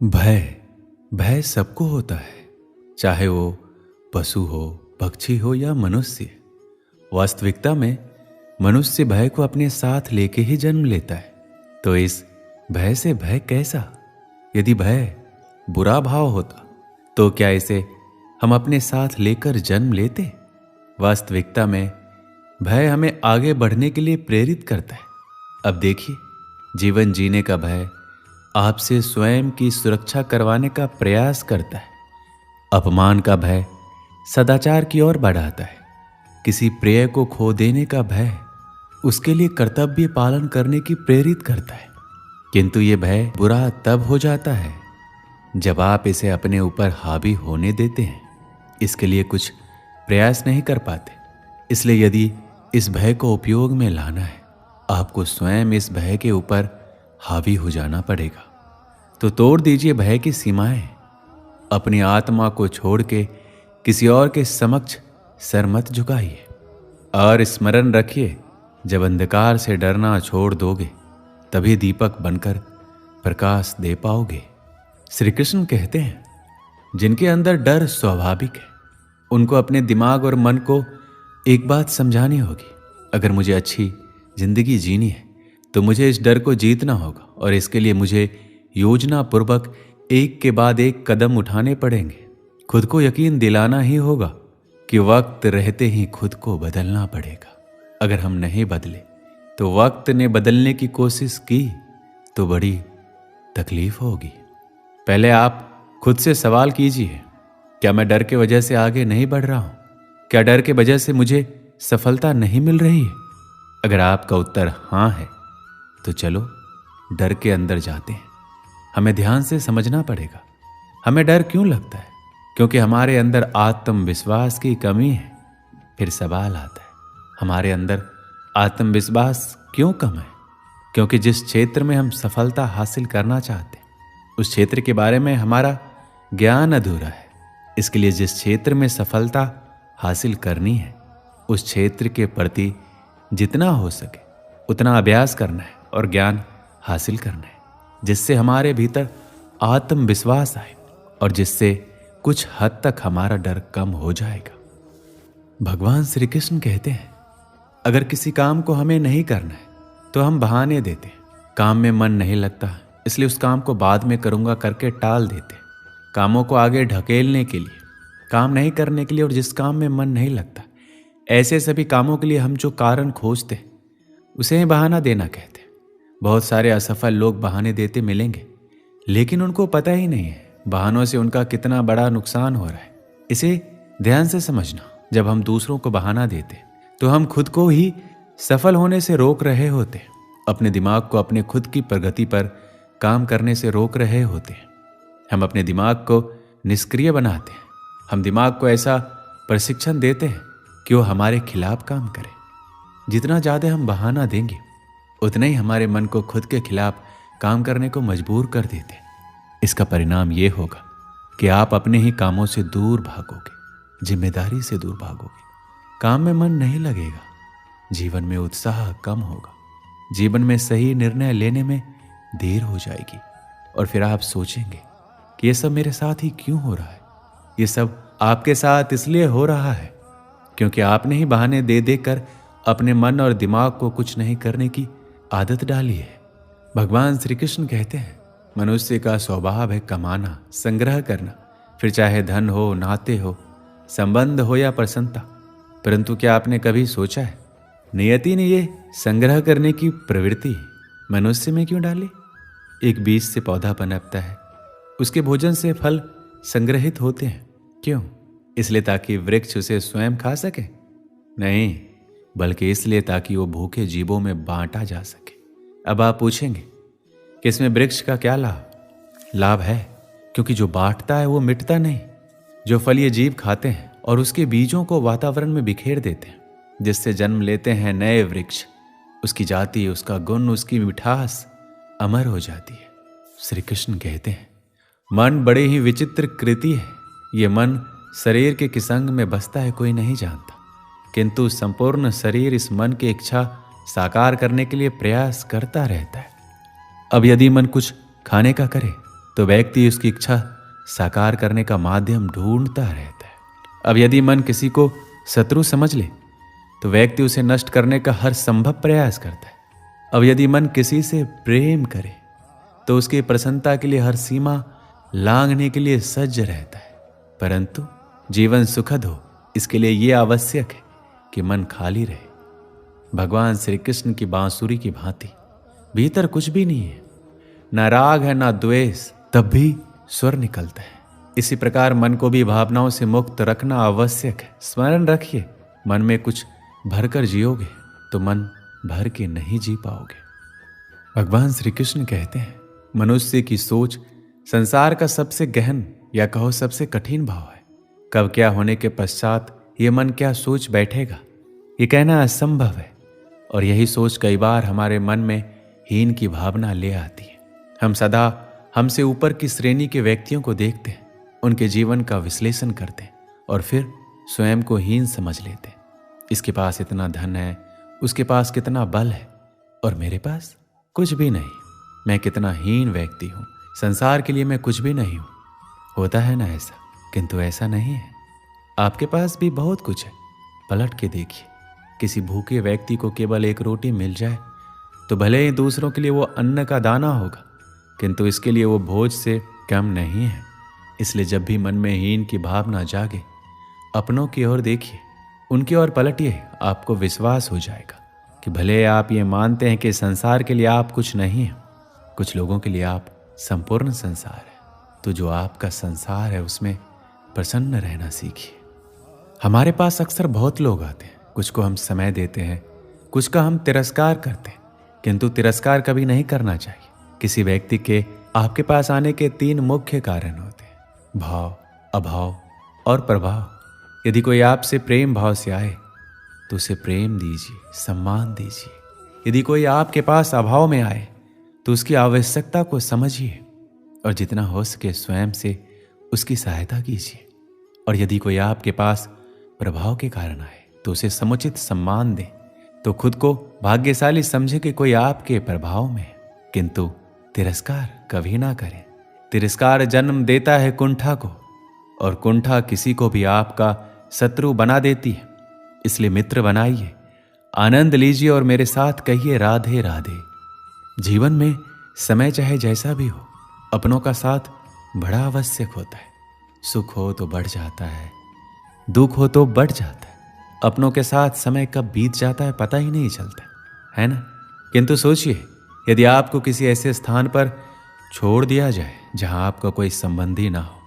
भय भय सबको होता है, चाहे वो पशु हो, पक्षी हो या मनुष्य। वास्तविकता में मनुष्य भय को अपने साथ लेके ही जन्म लेता है। तो इस भय से भय कैसा? यदि भय बुरा भाव होता तो क्या इसे हम अपने साथ लेकर जन्म लेते? वास्तविकता में भय हमें आगे बढ़ने के लिए प्रेरित करता है। अब देखिए, जीवन जीने का भय आपसे स्वयं की सुरक्षा करवाने का प्रयास करता है। अपमान का भय सदाचार की ओर बढ़ाता है। किसी प्रिय को खो देने का भय उसके लिए कर्तव्य पालन करने की प्रेरित करता है। किंतु ये भय बुरा तब हो जाता है जब आप इसे अपने ऊपर हावी होने देते हैं, इसके लिए कुछ प्रयास नहीं कर पाते। इसलिए यदि इस भय को उपयोग में लाना है, आपको स्वयं इस भय के ऊपर हावी हो जाना पड़ेगा। तो तोड़ दीजिए भय की सीमाएं। अपनी आत्मा को छोड़ के किसी और के समक्ष सर मत झुकाइए। और स्मरण रखिए, जब अंधकार से डरना छोड़ दोगे तभी दीपक बनकर प्रकाश दे पाओगे। श्री कृष्ण कहते हैं, जिनके अंदर डर स्वाभाविक है उनको अपने दिमाग और मन को एक बात समझानी होगी। अगर मुझे अच्छी जिंदगी जीनी है तो मुझे इस डर को जीतना होगा, और इसके लिए मुझे योजना पूर्वक एक के बाद एक कदम उठाने पड़ेंगे। खुद को यकीन दिलाना ही होगा कि वक्त रहते ही खुद को बदलना पड़ेगा। अगर हम नहीं बदले तो वक्त ने बदलने की कोशिश की तो बड़ी तकलीफ होगी। पहले आप खुद से सवाल कीजिए, क्या मैं डर के वजह से आगे नहीं बढ़ रहा हूं? क्या डर के वजह से मुझे सफलता नहीं मिल रही है? अगर आपका उत्तर हां है तो चलो डर के अंदर जाते हैं। हमें ध्यान से समझना पड़ेगा, हमें डर क्यों लगता है? क्योंकि हमारे अंदर आत्मविश्वास की कमी है। फिर सवाल आता है, हमारे अंदर आत्मविश्वास क्यों कम है? क्योंकि जिस क्षेत्र में हम सफलता हासिल करना चाहते हैं उस क्षेत्र के बारे में हमारा ज्ञान अधूरा है। इसके लिए जिस क्षेत्र में सफलता हासिल करनी है उस क्षेत्र के प्रति जितना हो सके उतना अभ्यास करना है और ज्ञान हासिल करना है, जिससे हमारे भीतर आत्मविश्वास आए और जिससे कुछ हद तक हमारा डर कम हो जाएगा। भगवान श्री कृष्ण कहते हैं, अगर किसी काम को हमें नहीं करना है तो हम बहाने देते हैं। काम में मन नहीं लगता इसलिए उस काम को बाद में करूंगा करके टाल देते हैं। कामों को आगे ढकेलने के लिए, काम नहीं करने के लिए, और जिस काम में मन नहीं लगता ऐसे सभी कामों के लिए हम जो कारण खोजते हैं उसे ही बहाना देना कहते हैं। बहुत सारे असफल लोग बहाने देते मिलेंगे, लेकिन उनको पता ही नहीं है बहानों से उनका कितना बड़ा नुकसान हो रहा है। इसे ध्यान से समझना, जब हम दूसरों को बहाना देते तो हम खुद को ही सफल होने से रोक रहे होते हैं। अपने दिमाग को अपने खुद की प्रगति पर काम करने से रोक रहे होते हैं। हम अपने दिमाग को निष्क्रिय बनाते हैं। हम दिमाग को ऐसा प्रशिक्षण देते हैं कि वो हमारे खिलाफ काम करे। जितना ज़्यादा हम बहाना देंगे उतना ही हमारे मन को खुद के खिलाफ काम करने को मजबूर कर देते हैं। इसका परिणाम ये होगा कि आप अपने ही कामों से दूर भागोगे, जिम्मेदारी से दूर भागोगे, काम में मन नहीं लगेगा, जीवन में उत्साह कम होगा, जीवन में सही निर्णय लेने में देर हो जाएगी, और फिर आप सोचेंगे कि ये सब मेरे साथ ही क्यों हो रहा है। ये सब आपके साथ इसलिए हो रहा है क्योंकि आपने ही बहाने दे देकर अपने मन और दिमाग को कुछ नहीं करने की आदत डाली है। भगवान श्री कृष्ण कहते हैं, मनुष्य का स्वभाव है कमाना, संग्रह करना, फिर चाहे धन हो, नाते हो, संबंध हो या प्रसन्नता। परंतु क्या आपने कभी सोचा है, नियति ने ये संग्रह करने की प्रवृत्ति मनुष्य में क्यों डाली? एक बीज से पौधा पनपता है, उसके भोजन से फल संग्रहित होते हैं। क्यों? इसलिए ताकि वृक्ष उसे स्वयं खा सके? नहीं, बल्कि इसलिए ताकि वो भूखे जीवों में बांटा जा सके। अब आप पूछेंगे कि इसमें वृक्ष का क्या लाभ? लाभ है, क्योंकि जो बांटता है वो मिटता नहीं। जो फल ये जीव खाते हैं और उसके बीजों को वातावरण में बिखेर देते हैं, जिससे जन्म लेते हैं नए वृक्ष, उसकी जाति, उसका गुण, उसकी मिठास अमर हो जाती है। श्री कृष्ण कहते हैं, मन बड़े ही विचित्र कृति है। ये मन शरीर के किस अंग में बसता है कोई नहीं जानता, किंतु संपूर्ण शरीर इस मन की इच्छा साकार करने के लिए प्रयास करता रहता है। अब यदि मन कुछ खाने का करे तो व्यक्ति उसकी इच्छा साकार करने का माध्यम ढूंढता रहता है। अब यदि मन किसी को शत्रु समझ ले तो व्यक्ति उसे नष्ट करने का हर संभव प्रयास करता है। अब यदि मन किसी से प्रेम करे तो उसकी प्रसन्नता के लिए हर सीमा लांघने के लिए सज्ज रहता है। परंतु जीवन सुखद हो इसके लिए यह आवश्यक है कि मन खाली रहे। भगवान श्री कृष्ण की बांसुरी की भांति भीतर कुछ भी नहीं है, ना राग है ना द्वेष, तब भी स्वर निकलता है। इसी प्रकार मन को भी भावनाओं से मुक्त रखना आवश्यक है। स्मरण रखिए, मन में कुछ भरकर जियोगे तो मन भर के नहीं जी पाओगे। भगवान श्री कृष्ण कहते हैं, मनुष्य की सोच संसार का सबसे गहन या कहो सबसे कठिन भाव है। कब क्या होने के पश्चात ये मन क्या सोच बैठेगा, ये कहना असंभव है। और यही सोच कई बार हमारे मन में हीन की भावना ले आती है। हम सदा हमसे ऊपर की श्रेणी के व्यक्तियों को देखते हैं, उनके जीवन का विश्लेषण करते हैं और फिर स्वयं को हीन समझ लेते हैं। इसके पास इतना धन है, उसके पास कितना बल है और मेरे पास कुछ भी नहीं। मैं कितना हीन व्यक्ति हूँ, संसार के लिए मैं कुछ भी नहीं हूँ। होता है ना ऐसा, किंतु ऐसा नहीं है। आपके पास भी बहुत कुछ है। पलट के देखिए, किसी भूखे व्यक्ति को केवल एक रोटी मिल जाए तो भले ही दूसरों के लिए वो अन्न का दाना होगा, किंतु इसके लिए वो भोज से कम नहीं है। इसलिए जब भी मन में हीन की भावना जागे, अपनों की ओर देखिए, उनकी ओर पलटिए। आपको विश्वास हो जाएगा कि भले आप ये मानते हैं कि संसार के लिए आप कुछ नहीं हैं, कुछ लोगों के लिए आप संपूर्ण संसार है, तो जो आपका संसार है उसमें प्रसन्न रहना सीखिए। हमारे पास अक्सर बहुत लोग आते हैं, कुछ को हम समय देते हैं, कुछ का हम तिरस्कार करते हैं, किंतु तिरस्कार कभी नहीं करना चाहिए। किसी व्यक्ति के आपके पास आने के 3 मुख्य कारण होते हैं, भाव, अभाव और प्रभाव। यदि कोई आपसे प्रेम भाव से आए तो उसे प्रेम दीजिए, सम्मान दीजिए। यदि कोई आपके पास अभाव में आए तो उसकी आवश्यकता को समझिए और जितना हो सके स्वयं से उसकी सहायता कीजिए। और यदि कोई आपके पास प्रभाव के कारण आए तो उसे समुचित सम्मान दें। तो खुद को भाग्यशाली समझे कि कोई आपके प्रभाव में है, किंतु तिरस्कार कभी ना करें। तिरस्कार जन्म देता है कुंठा को, और कुंठा किसी को भी आपका शत्रु बना देती है। इसलिए मित्र बनाइए, आनंद लीजिए और मेरे साथ कहिए राधे राधे। जीवन में समय चाहे जैसा भी हो, अपनों का साथ बड़ा आवश्यक होता है। सुख हो तो बढ़ जाता है, दुख हो तो बढ़ जाता है। अपनों के साथ समय कब बीत जाता है पता ही नहीं चलता, है ना। किंतु सोचिए, यदि आपको किसी ऐसे स्थान पर छोड़ दिया जाए जहां आपका कोई संबंधी ना हो,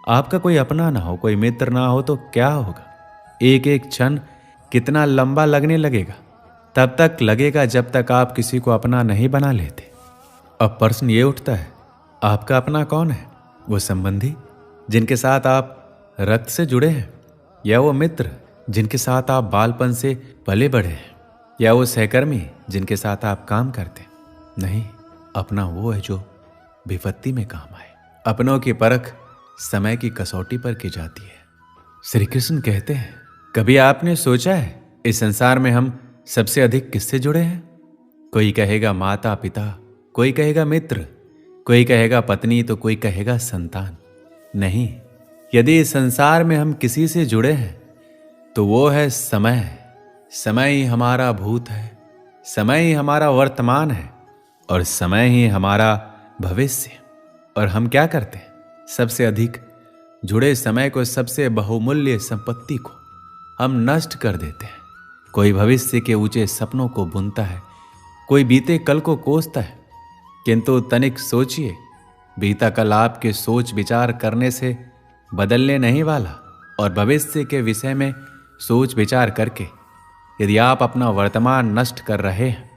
आपका कोई अपना ना हो, कोई मित्र ना हो, तो क्या होगा। एक एक क्षण कितना लंबा लगने लगेगा। तब तक लगेगा जब तक आप किसी को अपना नहीं बना लेते। अब प्रश्न ये उठता है, आपका अपना कौन है? वो संबंधी जिनके साथ आप रक्त से जुड़े हैं, या वो मित्र जिनके साथ आप बालपन से पले बढ़े हैं, या वो सहकर्मी जिनके साथ आप काम करते हैं? नहीं, अपना वो है जो विपत्ति में काम आए। अपनों की परख समय की कसौटी पर की जाती है। श्री कृष्ण कहते हैं, कभी आपने सोचा है इस संसार में हम सबसे अधिक किससे जुड़े हैं? कोई कहेगा माता पिता, कोई कहेगा मित्र, कोई कहेगा पत्नी, तो कोई कहेगा संतान। नहीं, यदि इस संसार में हम किसी से जुड़े हैं तो वो है समय। समय ही हमारा भूत है, समय ही हमारा वर्तमान है और समय ही हमारा भविष्य। और हम क्या करते हैं? सबसे अधिक जुड़े समय को, सबसे बहुमूल्य संपत्ति को हम नष्ट कर देते हैं। कोई भविष्य के ऊंचे सपनों को बुनता है, कोई बीते कल को कोसता है, किंतु तनिक सोचिए, बीता कल आपके सोच विचार करने से बदलने नहीं वाला। और भविष्य के विषय में सोच विचार करके यदि आप अपना वर्तमान नष्ट कर रहे हैं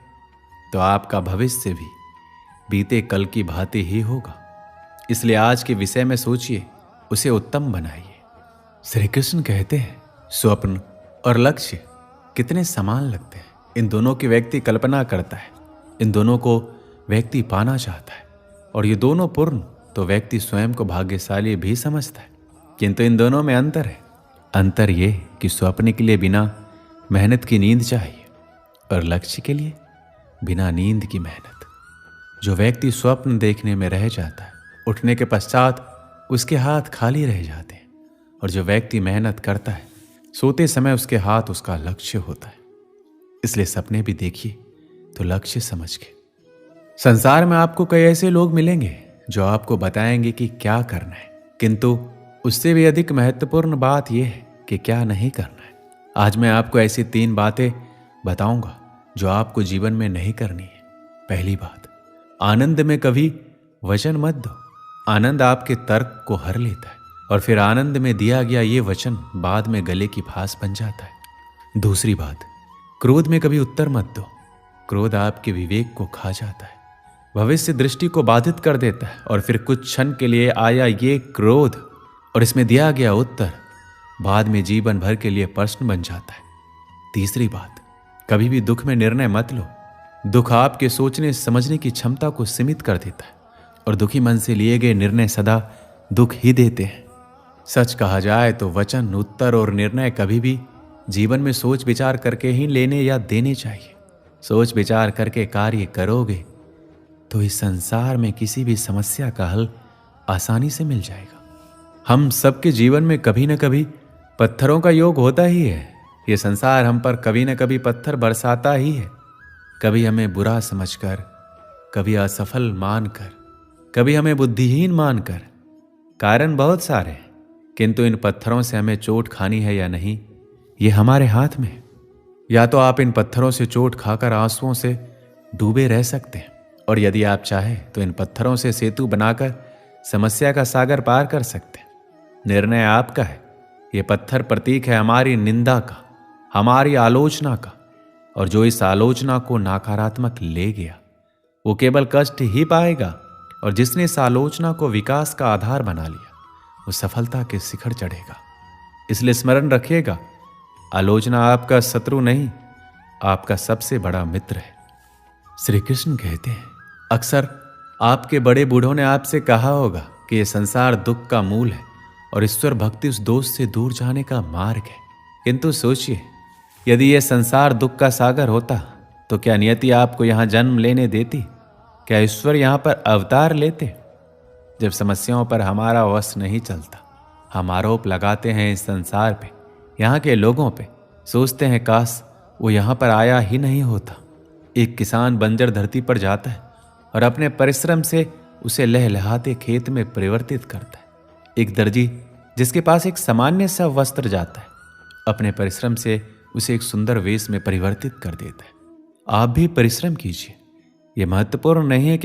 तो आपका भविष्य भी बीते कल की भांति ही होगा। इसलिए आज के विषय में सोचिए, उसे उत्तम बनाइए। श्री कृष्ण कहते हैं, स्वप्न और लक्ष्य कितने समान लगते हैं। इन दोनों की व्यक्ति कल्पना करता है, इन दोनों को व्यक्ति पाना चाहता है, और ये दोनों पूर्ण तो व्यक्ति स्वयं को भाग्यशाली भी समझता है। किंतु इन दोनों में अंतर है। अंतर ये कि स्वप्न के लिए बिना मेहनत की नींद चाहिए और लक्ष्य के लिए बिना नींद की मेहनत। जो व्यक्ति स्वप्न देखने में रह जाता है उठने के पश्चात उसके हाथ खाली रह जाते हैं। और जो व्यक्ति मेहनत करता है, सोते समय उसके हाथ उसका लक्ष्य होता है। इसलिए सपने भी देखिए तो लक्ष्य समझ के। संसार में आपको कई ऐसे लोग मिलेंगे जो आपको बताएंगे कि क्या करना है, किंतु उससे भी अधिक महत्वपूर्ण बात यह है कि क्या नहीं करना है। आज मैं आपको ऐसी 3 बातें बताऊंगा जो आपको जीवन में नहीं करनी है। पहली बात, आनंद में कभी वचन मत दो। आनंद आपके तर्क को हर लेता है और फिर आनंद में दिया गया ये वचन बाद में गले की फांस बन जाता है। दूसरी बात, क्रोध में कभी उत्तर मत दो। क्रोध आपके विवेक को खा जाता है, भविष्य दृष्टि को बाधित कर देता है और फिर कुछ क्षण के लिए आया ये क्रोध और इसमें दिया गया उत्तर बाद में जीवन भर के लिए प्रश्न बन जाता है। तीसरी बात, कभी भी दुख में निर्णय मत लो। दुख आपके सोचने समझने की क्षमता को सीमित कर देता है और दुखी मन से लिए गए निर्णय सदा दुख ही देते हैं। सच कहा जाए तो वचन, उत्तर और निर्णय कभी भी जीवन में सोच विचार करके ही लेने या देने चाहिए। सोच विचार करके कार्य करोगे तो इस संसार में किसी भी समस्या का हल आसानी से मिल जाएगा। हम सबके जीवन में कभी न कभी पत्थरों का योग होता ही है। ये संसार हम पर कभी न कभी पत्थर बरसाता ही है, कभी हमें बुरा समझकर, कभी असफल मानकर, कभी हमें बुद्धिहीन मानकर। कारण बहुत सारे हैं, किंतु इन पत्थरों से हमें चोट खानी है या नहीं, ये हमारे हाथ में है। या तो आप इन पत्थरों से चोट खाकर आंसुओं से डूबे रह सकते हैं, और यदि आप चाहें तो इन पत्थरों से सेतु बनाकर समस्या का सागर पार कर सकते हैं। निर्णय आपका है। ये पत्थर प्रतीक है हमारी निंदा का, हमारी आलोचना का, और जो इस आलोचना को नकारात्मक ले गया वो केवल कष्ट ही पाएगा, और जिसने इस आलोचना को विकास का आधार बना लिया वो सफलता के शिखर चढ़ेगा। इसलिए स्मरण रखिएगा, आलोचना आपका शत्रु नहीं, आपका सबसे बड़ा मित्र है। श्री कृष्ण कहते हैं, अक्सर आपके बड़े बूढ़ों ने आपसे कहा होगा कि यह संसार दुख का मूल है और ईश्वर भक्ति उस दोष से दूर जाने का मार्ग है। किंतु सोचिए, यदि यह संसार दुख का सागर होता तो क्या नियति आपको यहां जन्म लेने देती? क्या ईश्वर यहां पर अवतार लेते? जब समस्याओं पर हमारा वश नहीं चलता, हम आरोप लगाते हैं इस संसार पे, यहाँ के लोगों पे, सोचते हैं काश वो यहाँ पर आया ही नहीं होता। एक किसान बंजर धरती पर जाता है और अपने परिश्रम से उसे लहलहाते खेत में परिवर्तित करता है। एक दर्जी जिसके पास एक सामान्य सा वस्त्र जाता है, अपने परिश्रम से उसे एक सुंदर वेश में परिवर्तित कर देता है। आप भी परिश्रम कीजिए। यह महत्वपूर्ण नहीं है कि